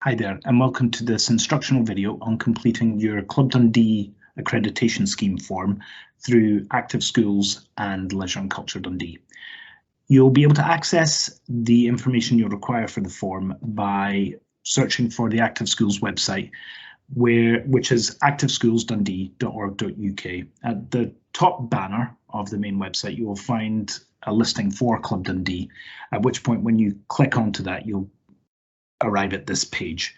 Hi there, and welcome to this instructional video on completing your Club Dundee Accreditation Scheme form through Active Schools and Leisure and Culture Dundee. You'll be able to access the information you'll require for the form by searching for the Active Schools website, which is activeschooldundee.org.uk. At the top banner of the main website, you will find a listing for Club Dundee, at which point when you click onto that, you'll arrive at this page.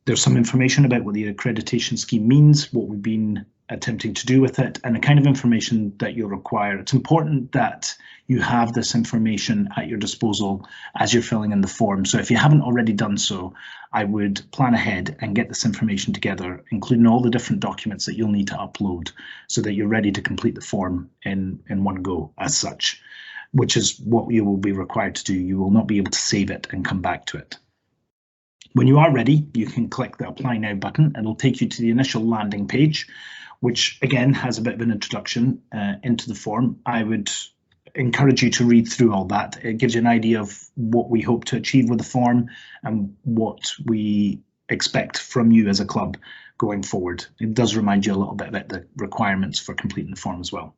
There's some information about what the accreditation scheme means, what we've been attempting to do with it, and the kind of information that you'll require. It's important that you have this information at your disposal as you're filling in the form. So if you haven't already done so, I would plan ahead and get this information together, including all the different documents that you'll need to upload so that you're ready to complete the form in one go as such, which is what you will be required to do. You will not be able to save it and come back to it. When you are ready, you can click the Apply Now button and it'll take you to the initial landing page, which again has a bit of an introduction into the form. I would encourage you to read through all that. It gives you an idea of what we hope to achieve with the form and what we expect from you as a club going forward. It does remind you a little bit about the requirements for completing the form as well.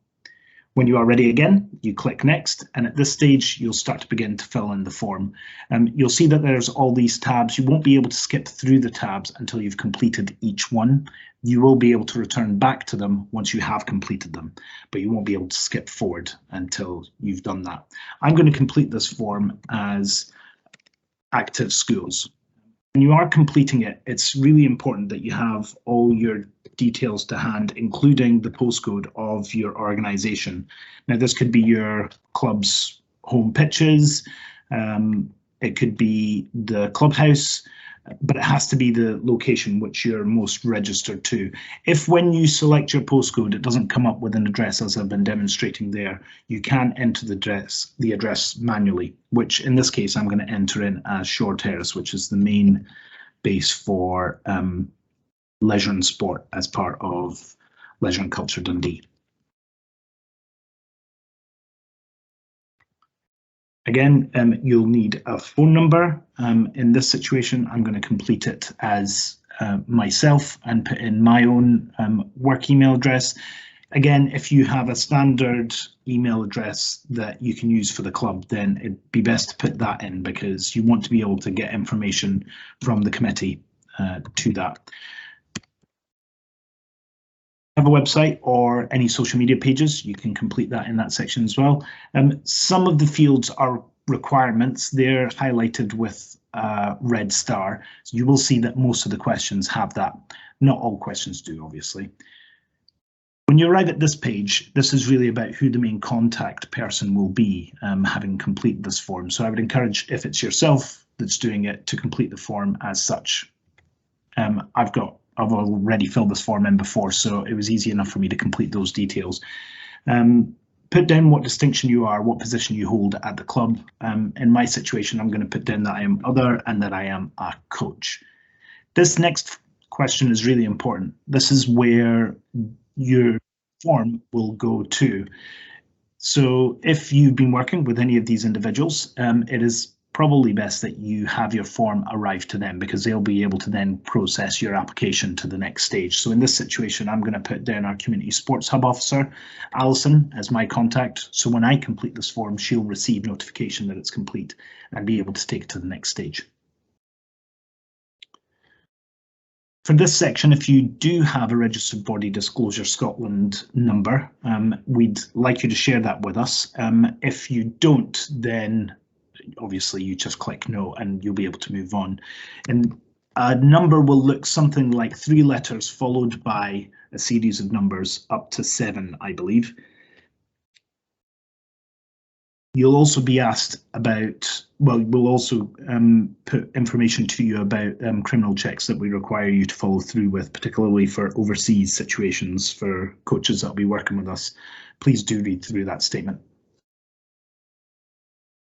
When you are ready again, you click Next, and at this stage, you'll start to begin to fill in the form. You'll see that there's all these tabs. You won't be able to skip through the tabs until you've completed each one. You will be able to return back to them once you have completed them, but you won't be able to skip forward until you've done that. I'm going to complete this form as Active Schools. When you are completing it, it's really important that you have all your details to hand, including the postcode of your organisation. Now, this could be your club's home pitches, it could be the clubhouse, but it has to be the location which you're most registered to. If when you select your postcode, it doesn't come up with an address as I've been demonstrating there, you can enter the address manually, which in this case, I'm going to enter in as Shore Terrace, which is the main base for leisure and sport as part of Leisure and Culture Dundee. Again, you'll need a phone number. In this situation, I'm going to complete it as myself and put in my own work email address. Again, if you have a standard email address that you can use for the club, then it'd be best to put that in because you want to be able to get information from the committee to that. Have a website or any social media pages, you can complete that in that section as well. Some of the fields are requirements. They're highlighted with a red star. So you will see that most of the questions have that. Not all questions do, obviously. When you arrive at this page, this is really about who the main contact person will be having completed this form. So I would encourage, if it's yourself that's doing it, to complete the form as such. I've already filled this form in before, so it was easy enough for me to complete those details. Put down what distinction you are, what position you hold at the club. In my situation, I'm going to put down that I am other and that I am a coach. This next question is really important. This is where your form will go to. So if you've been working with any of these individuals, it is probably best that you have your form arrive to them because they'll be able to then process your application to the next stage. So in this situation, I'm going to put down our Community Sports Hub Officer, Alison, as my contact. So when I complete this form, she'll receive notification that it's complete and be able to take it to the next stage. For this section, if you do have a Registered Body Disclosure Scotland number, we'd like you to share that with us. If you don't, then obviously you just click no and you'll be able to move on. And a number will look something like 3 letters followed by a series of numbers up to 7, I believe. You'll also be asked about, well, we'll also put information to you about criminal checks that we require you to follow through with, particularly for overseas situations for coaches that will be working with us. Please do read through that statement.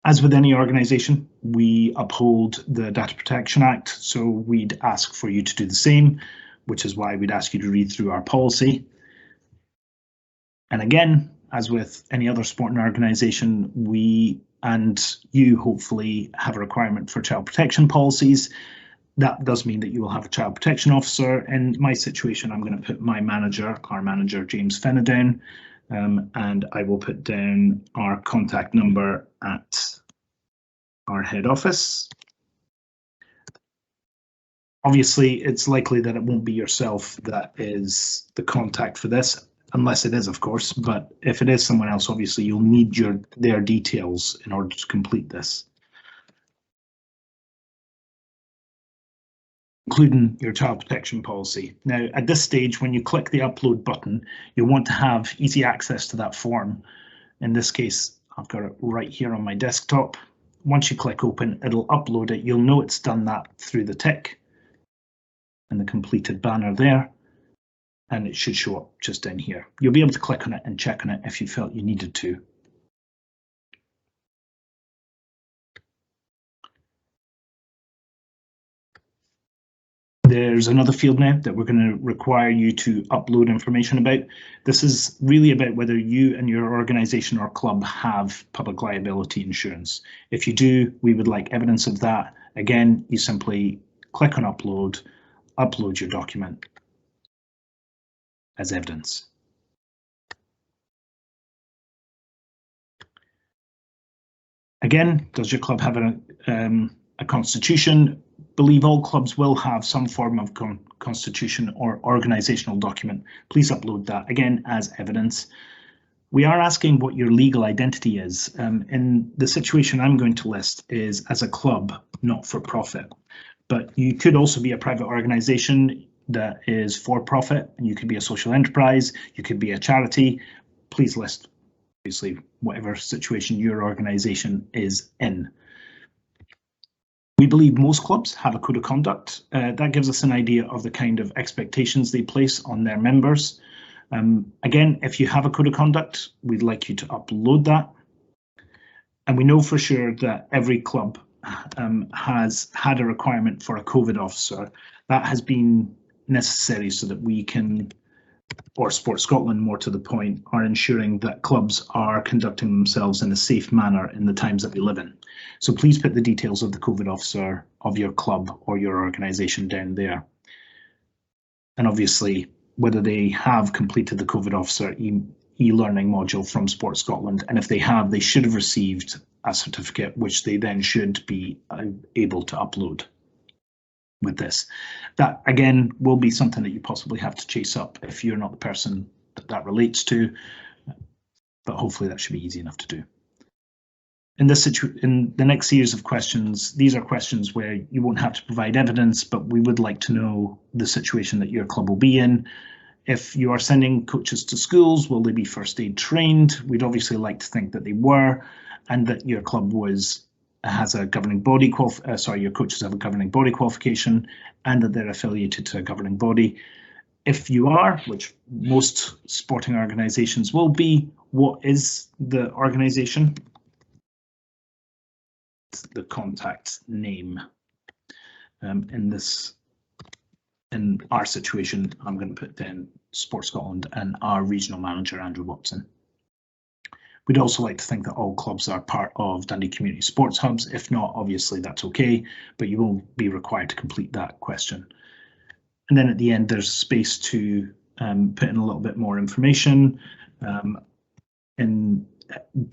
As with any organisation, we uphold the Data Protection Act, so we'd ask for you to do the same, which is why we'd ask you to read through our policy. And again, as with any other sporting organisation, we and you hopefully have a requirement for child protection policies. that does mean that you will have a child protection officer. In my situation, I'm going to put my manager, our manager, James Fenna, down, and I will put down our contact number at our head office. Obviously, it's likely that it won't be yourself that is the contact for this, unless it is, of course, but if it is someone else, obviously you'll need their details in order to complete this, including your child protection policy. Now, at this stage, when you click the upload button, you'll want to have easy access to that form. In this case, I've got it right here on my desktop. Once you click open, it'll upload it. You'll know it's done that through the tick and the completed banner there, and it should show up just in here. You'll be able to click on it and check on it if you felt you needed to. There's another field now that we're going to require you to upload information about. This is really about whether you and your organisation or club have public liability insurance. If you do, we would like evidence of that. Again, you simply click on upload, upload your document as evidence. Again, does your club have a constitution? Believe all clubs will have some form of constitution or organisational document. Please upload that, again, as evidence. We are asking what your legal identity is. In the situation I'm going to list is as a club, not for profit. But you could also be a private organisation that is for profit, and you could be a social enterprise, you could be a charity. Please list, obviously, whatever situation your organisation is in. We believe most clubs have a code of conduct. That gives us an idea of the kind of expectations they place on their members. Again, if you have a code of conduct, we'd like you to upload that. And we know for sure that every club has had a requirement for a COVID officer. That has been necessary so that we can, or Sport Scotland more to the point, are ensuring that clubs are conducting themselves in a safe manner in the times that we live in. So please put the details of the COVID officer of your club or your organisation down there. And obviously, whether they have completed the COVID officer e-learning module from Sport Scotland, and if they have, they should have received a certificate, which they then should be able to upload with this. That, again, will be something that you possibly have to chase up if you're not the person that relates to, but hopefully that should be easy enough to do. In the next series of questions, these are questions where you won't have to provide evidence, but we would like to know the situation that your club will be in. If you are sending coaches to schools, will they be first aid trained? We'd obviously like to think that they were, and that your club has a governing body your coaches have a governing body qualification, and that they're affiliated to a governing body. If you are, which most sporting organisations will be, what is the organisation? The contact name. In our situation, I'm going to put down Sport Scotland and our regional manager, Andrew Watson. We'd also like to think that all clubs are part of Dundee Community Sports Hubs. If not, obviously that's okay, but you will be required to complete that question. And then at the end, there's space to put in a little bit more information and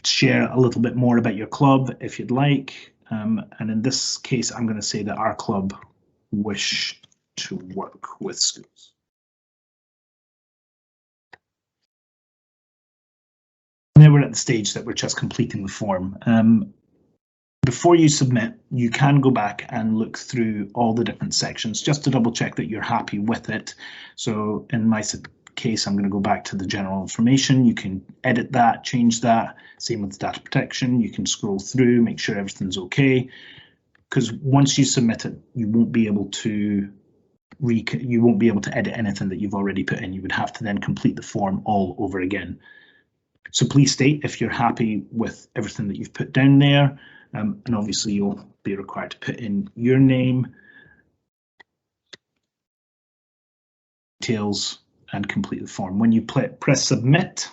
share a little bit more about your club if you'd like. And in this case, I'm going to say that our club wish to work with schools. Now we're at the stage that we're just completing the form. Before you submit, you can go back and look through all the different sections just to double check that you're happy with it. So in my case, I'm going to go back to the general information. You can edit that, change that. Same with data protection. You can scroll through, make sure everything's okay. Because once you submit it, you won't be able to edit anything that you've already put in. You would have to then complete the form all over again. So please state if you're happy with everything that you've put down there, and obviously you'll be required to put in your name, details, and complete the form. When you press submit,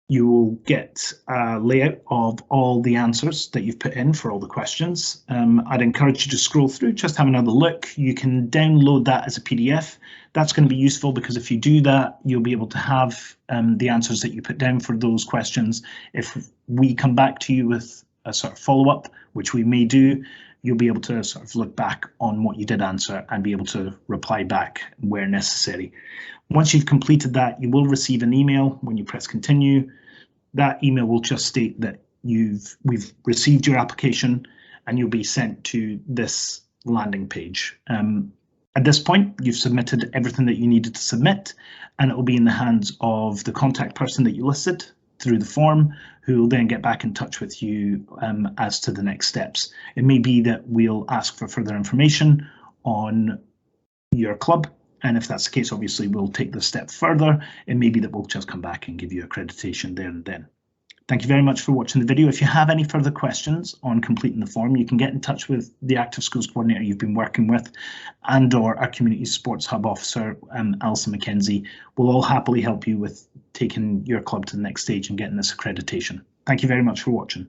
You will get a layout of all the answers that you've put in for all the questions. I'd encourage you to scroll through, just have another look. You can download that as a PDF. That's going to be useful because if you do that, you'll be able to have the answers that you put down for those questions. If we come back to you with a sort of follow-up, which we may do, you'll be able to sort of look back on what you did answer and be able to reply back where necessary. Once you've completed that, you will receive an email when you press continue. That email will just state that we've received your application and you'll be sent to this landing page. At this point, you've submitted everything that you needed to submit, and it will be in the hands of the contact person that you listed through the form, who will then get back in touch with you as to the next steps. It may be that we'll ask for further information on your club, and if that's the case, obviously we'll take the step further. It may be that we'll just come back and give you accreditation there and then. Thank you very much for watching the video. If you have any further questions on completing the form, you can get in touch with the Active Schools Coordinator you've been working with, and or our Community Sports Hub Officer, Alison McKenzie. We'll all happily help you with taking your club to the next stage and getting this accreditation. Thank you very much for watching.